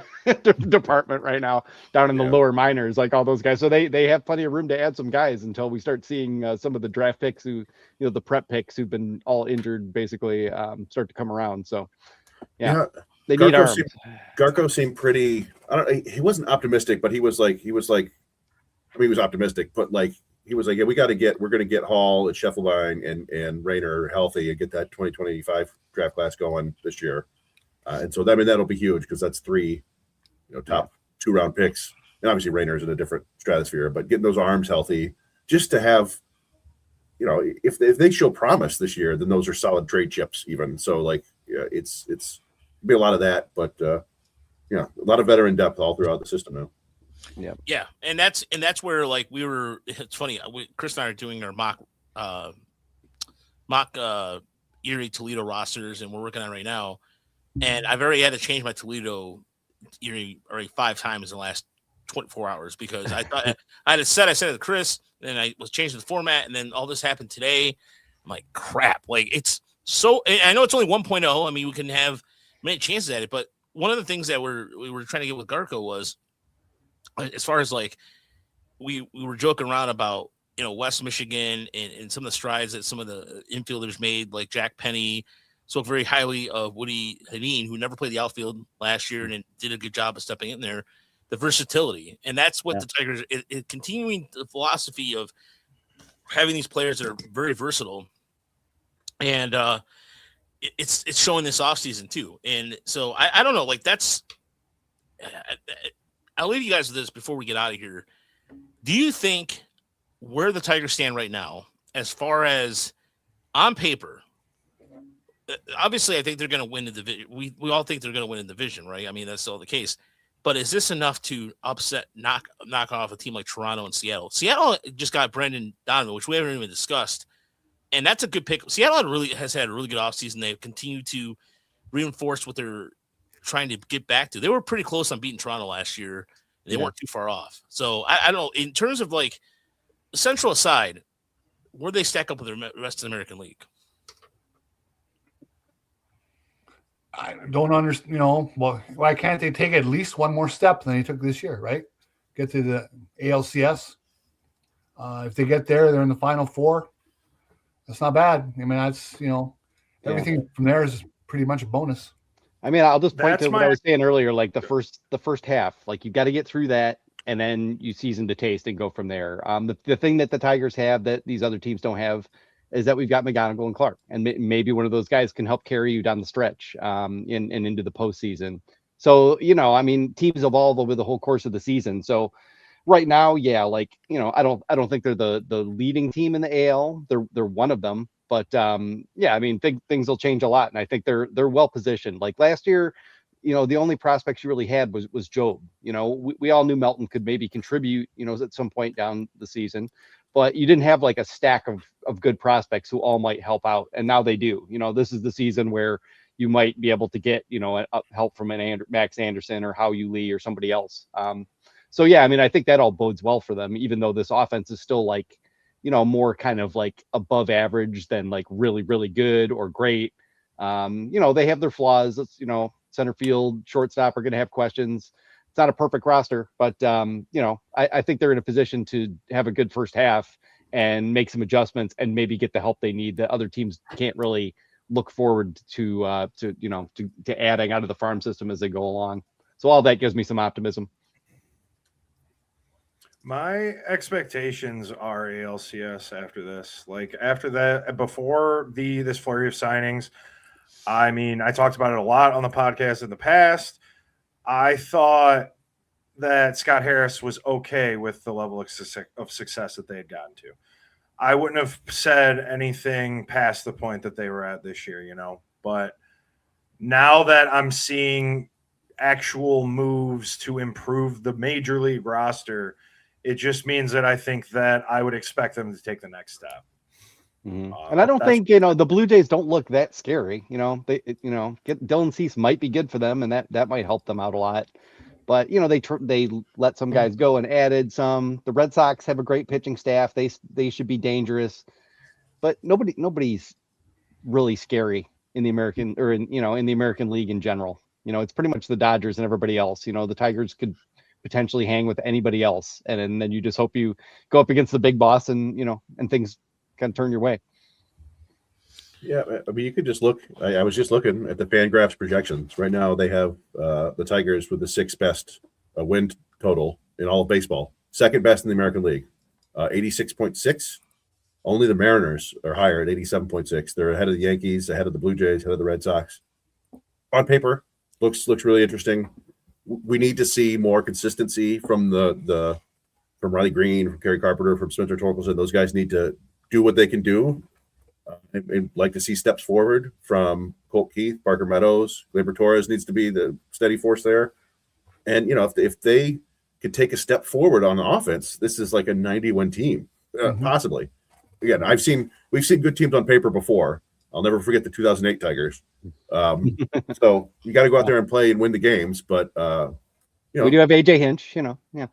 B: department right now down in the lower minors, like all those guys. So they have plenty of room to add some guys until we start seeing some of the draft picks who the prep picks who've been all injured basically start to come around. So they need arms.
C: Garco seemed pretty. He wasn't optimistic, but he was optimistic, but like. He was like, we're going to get Hall and Scheffelbein and Rayner healthy and get that 2025 draft class going this year. And so, that'll be huge because that's 3, top 2-round picks. And obviously Rayner's in a different stratosphere, but getting those arms healthy just to have, if they show promise this year, then those are solid trade chips even. So like, it's be a lot of that, but a lot of veteran depth all throughout the system now.
A: Yeah, and that's where like it's funny. Chris and I are doing our mock Erie Toledo rosters, and we're working on it right now. And I've already had to change my Toledo Erie already 5 times in the last 24 hours because I thought I said it to Chris, and I was changing the format, and then all this happened today. I'm like, crap! Like it's so. I know it's only 1.0. I mean, we can have many chances at it, but one of the things that we were trying to get with Garco was, as far as like we were joking around about West Michigan and some of the strides that some of the infielders made, like Jack Penny spoke very highly of Woody Haneen, who never played the outfield last year and did a good job of stepping in there. The versatility, and that's what the Tigers it continuing the philosophy of having these players that are very versatile, and it's showing this offseason too. And so I don't know, like that's I'll leave you guys with this before we get out of here. Do you think where the Tigers stand right now, as far as on paper? Obviously, I think they're going to win the division. We all think they're going to win the division, right? I mean, that's still the case. But is this enough to knock off a team like Toronto and Seattle? Seattle just got Brendan Donovan, which we haven't even discussed, and that's a good pick. Seattle has had a really good offseason. They've continued to reinforce what they're trying to get back to. They were pretty close on beating Toronto last year. They weren't too far off. So I don't know. In terms of like Central aside, where do they stack up with the rest of the American League?
D: I don't understand, why can't they take at least one more step than they took this year, right? Get to the ALCS. If they get there, they're in the Final Four. That's not bad. I mean, that's, everything from there is pretty much a bonus.
B: I mean, I'll just point to what I was saying earlier, like the first half, like you got to get through that, and then you season the taste and go from there. The thing that the Tigers have that these other teams don't have is that we've got McGonigal and Clark, and maybe one of those guys can help carry you down the stretch and into the postseason. So, I mean, teams evolve over the whole course of the season. So right now, I don't think they're the leading team in the AL. They're one of them, but I mean, things will change a lot, and I think they're well positioned. Like last year, the only prospects you really had was Job. We all knew Melton could maybe contribute, at some point down the season, but you didn't have like a stack of good prospects who all might help out. And now they do. This is the season where you might be able to get, help from Max Anderson or Hao Yu Lee or somebody else. So, yeah, I mean, I think that all bodes well for them, even though this offense is still like, more kind of like above average than like really, really good or great. They have their flaws. It's, center field, shortstop are going to have questions. It's not a perfect roster, but I think they're in a position to have a good first half and make some adjustments and maybe get the help they need that other teams can't really look forward to adding out of the farm system as they go along. So all that gives me some optimism.
E: My expectations are ALCS after this. Like after that, before this flurry of signings, I mean, I talked about it a lot on the podcast in the past. I thought that Scott Harris was okay with the level of success that they had gotten to. I wouldn't have said anything past the point that they were at this year, But now that I'm seeing actual moves to improve the major league roster, it just means that I think that I would expect them to take the next step.
B: Mm-hmm. And I don't think, the Blue Jays don't look that scary. They, get Dylan Cease might be good for them, and that might help them out a lot. But, they let some guys go and added some. The Red Sox have a great pitching staff. They should be dangerous. But nobody's really scary in the American or in the American League in general. It's pretty much the Dodgers and everybody else. The Tigers could potentially hang with anybody else. And then you just hope you go up against the big boss and things kind of turn your way.
C: Yeah, I mean, you could just look. I was just looking at the Fangraphs projections. Right now, they have the Tigers with the 6th best win total in all of baseball. 2nd best in the American League, 86.6. Only the Mariners are higher at 87.6. They're ahead of the Yankees, ahead of the Blue Jays, ahead of the Red Sox. On paper, looks really interesting. We need to see more consistency from the from Riley Green, from Kerry Carpenter, from Spencer Torkelson. Those guys need to do what they can do. And like to see steps forward from Colt Keith, Parker Meadows, Gleyber Torres needs to be the steady force there. And, if they could take a step forward on the offense, this is like a 90-win team, possibly. Again, we've seen good teams on paper before. I'll never forget the 2008 Tigers. So you got to go out there and play and win the games. But,
B: we do have AJ Hinch,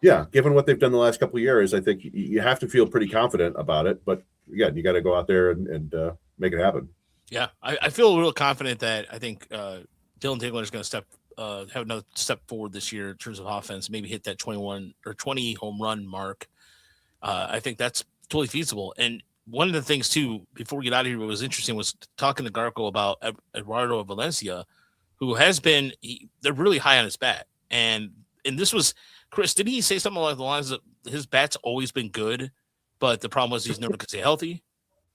C: Yeah, given what they've done the last couple of years, I think you have to feel pretty confident about it. But, again, you got to go out there and make it happen.
A: Yeah, I feel real confident that I think Dylan Tingler is going to have another step forward this year in terms of offense, maybe hit that 21 or 20 home run mark. I think that's totally feasible. And one of the things too, before we get out of here, what was interesting was talking to Garco about Eduardo Valencia, who has been, they're really high on his bat. And this was, Chris, did he say something along the lines of his bat's always been good, but the problem was he's never could stay healthy?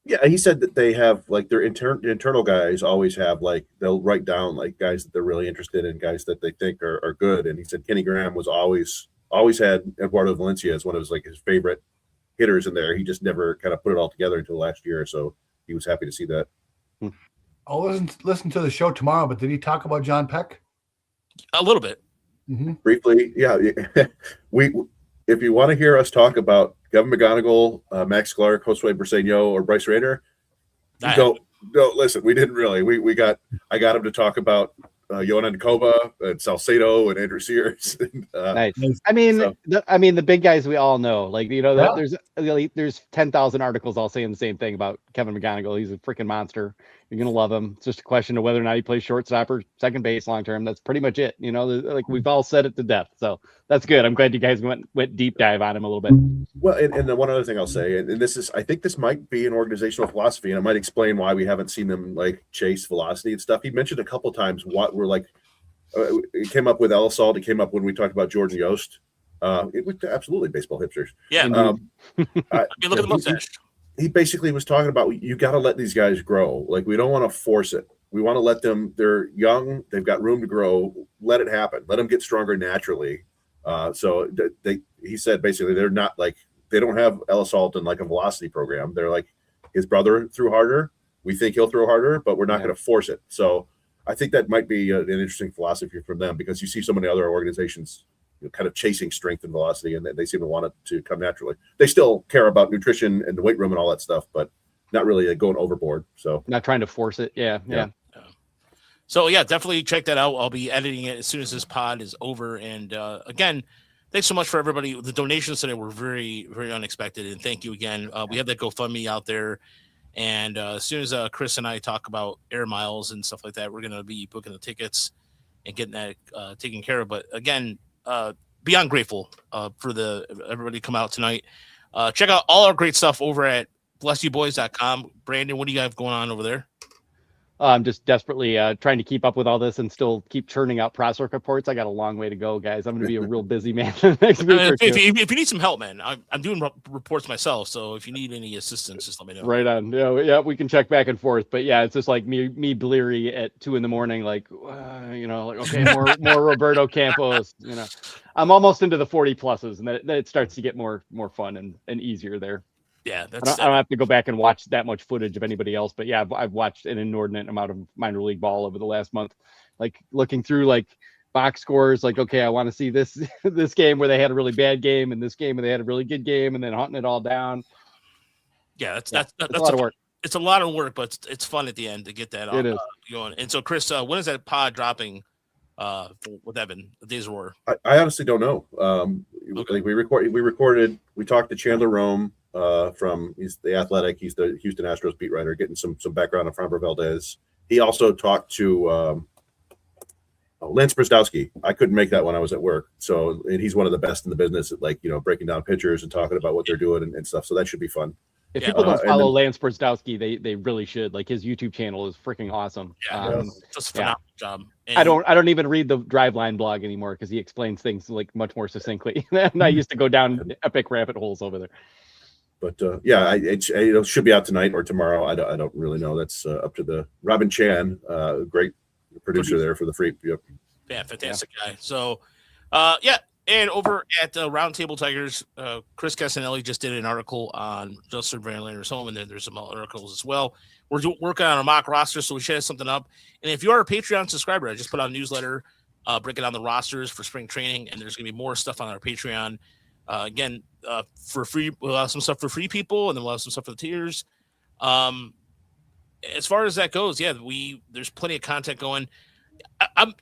C: Yeah, he said that they have like their internal guys always have like they'll write down like guys that they're really interested in, guys that they think are good. And he said Kenny Graham was always had Eduardo Valencia as one of his favorite hitters in there. He just never kind of put it all together until last year. So he was happy to see that.
D: I'll listen to the show tomorrow, but did he talk about John Peck?
A: A little bit.
D: Mm-hmm.
C: Briefly, yeah. If you want to hear us talk about Kevin McGonigal, Max Clark, Josue Briseño, or Bryce Rader, no, listen, we didn't really. I got him to talk about Yonan Koba and Salcedo and Andrew Sears.
B: Nice. I mean, the big guys we all know. There's 10,000 articles all saying the same thing about Kevin McGonigal. He's a freaking monster. You're gonna love him. It's just a question of whether or not he plays shortstop or second base long term. That's pretty much it. We've all said it to death. So that's good. I'm glad you guys went deep dive on him a little bit.
C: Well, and then one other thing I'll say, and I think this might be an organizational philosophy, and it might explain why we haven't seen them chase velocity and stuff. He mentioned a couple times what we're it came up with Elisalt. It came up when we talked about Jordan Yost. It was absolutely baseball hipsters.
A: Yeah. Look at the mustache.
C: He basically was talking about you got to let these guys grow. We don't want to force it. We want to let them. They're young. They've got room to grow. Let it happen. Let them get stronger naturally. He said basically they're not they don't have Elisalt in a velocity program. They're like his brother threw harder. We think he'll throw harder, but we're not going to force it. So I think that might be an interesting philosophy from them because you see so many other organizations kind of chasing strength and velocity, and they seem to want it to come naturally. They still care about nutrition and the weight room and all that stuff, but not really going overboard. So
B: not trying to force it. Yeah.
A: So yeah, definitely check that out. I'll be editing it as soon as this pod is over. And again, thanks so much for everybody. The donations today were very, very unexpected, and thank you again. We have that GoFundMe out there, and as soon as Chris and I talk about air miles and stuff like that, we're going to be booking the tickets and getting that taken care of. But again, beyond grateful for everybody to come out tonight. Check out all our great stuff over at blessyouboys.com. Brandon, what do you have going on over there?
B: I'm just desperately trying to keep up with all this and still keep churning out ProSork reports. I got a long way to go, guys. I'm going to be a real busy man next week or two.
A: If you need some help, man, I'm doing reports myself. So if you need any assistance, just let me know.
B: Right on. Yeah, we can check back and forth. But yeah, it's just me bleary at 2 a.m. Okay, more Roberto Campos. I'm almost into the 40 pluses, and then it starts to get more fun and easier there.
A: Yeah,
B: I don't have to go back and watch that much footage of anybody else, but yeah, I've watched an inordinate amount of minor league ball over the last month, looking through box scores. Okay, I want to see this game where they had a really bad game and this game where they had a really good game, and then hunting it all down.
A: Yeah, that's a lot of work. It's a lot of work, but it's fun at the end to get that going. And so, Chris, when is that pod dropping? With Evan, the Days of War?
C: I honestly don't know. Okay. We talked to Chandler Rome. He's the Athletic. He's the Houston Astros beat writer, getting some background on Framber Valdez. He also talked to Lance Brzdowski. I couldn't make that when I was at work. And he's one of the best in the business at breaking down pitchers and talking about what they're doing and stuff. So that should be fun.
B: If people don't follow Lance Brzdowski, they really should. His YouTube channel is freaking awesome.
A: It's a phenomenal job. And
B: I don't even read the Driveline blog anymore because he explains things much more succinctly. And I used to go down epic rabbit holes over there.
C: But it should be out tonight or tomorrow. I don't really know. That's up to the Robin Chan, great producer there for the Free. Yep.
A: Yeah, fantastic guy. So, And over at Roundtable Tigers, Chris Casanelli just did an article on Justin Verlander's home, and then there's some other articles as well. We're working on a mock roster, so we should have something up. And if you are a Patreon subscriber, I just put out a newsletter breaking down the rosters for spring training, and there's going to be more stuff on our Patreon. Again, for free, we'll have some stuff for free people, and then we'll have some stuff for the tiers. As far as that goes, yeah, there's plenty of content going.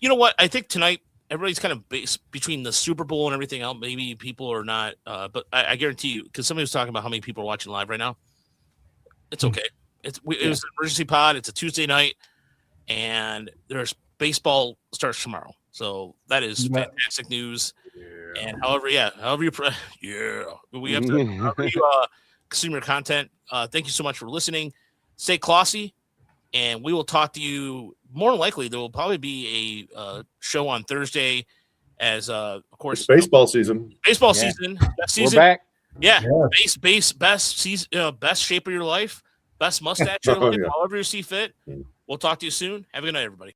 A: You know what? I think tonight everybody's kind of based between the Super Bowl and everything else. Maybe people are not, but I guarantee you, because somebody was talking about how many people are watching live right now. It's okay. It was an emergency pod. It's a Tuesday night, and there's baseball starts tomorrow. So that is fantastic news. Yeah. And however you we have to however you consume your content. Thank you so much for listening. Stay classy, and we will talk to you. More than likely, there will probably be a show on Thursday, as of course,
C: it's baseball season.
A: Baseball season, best season.
B: We're back.
A: Yeah, best season, best shape of your life, best mustache of your life, however you see fit. We'll talk to you soon. Have a good night, everybody.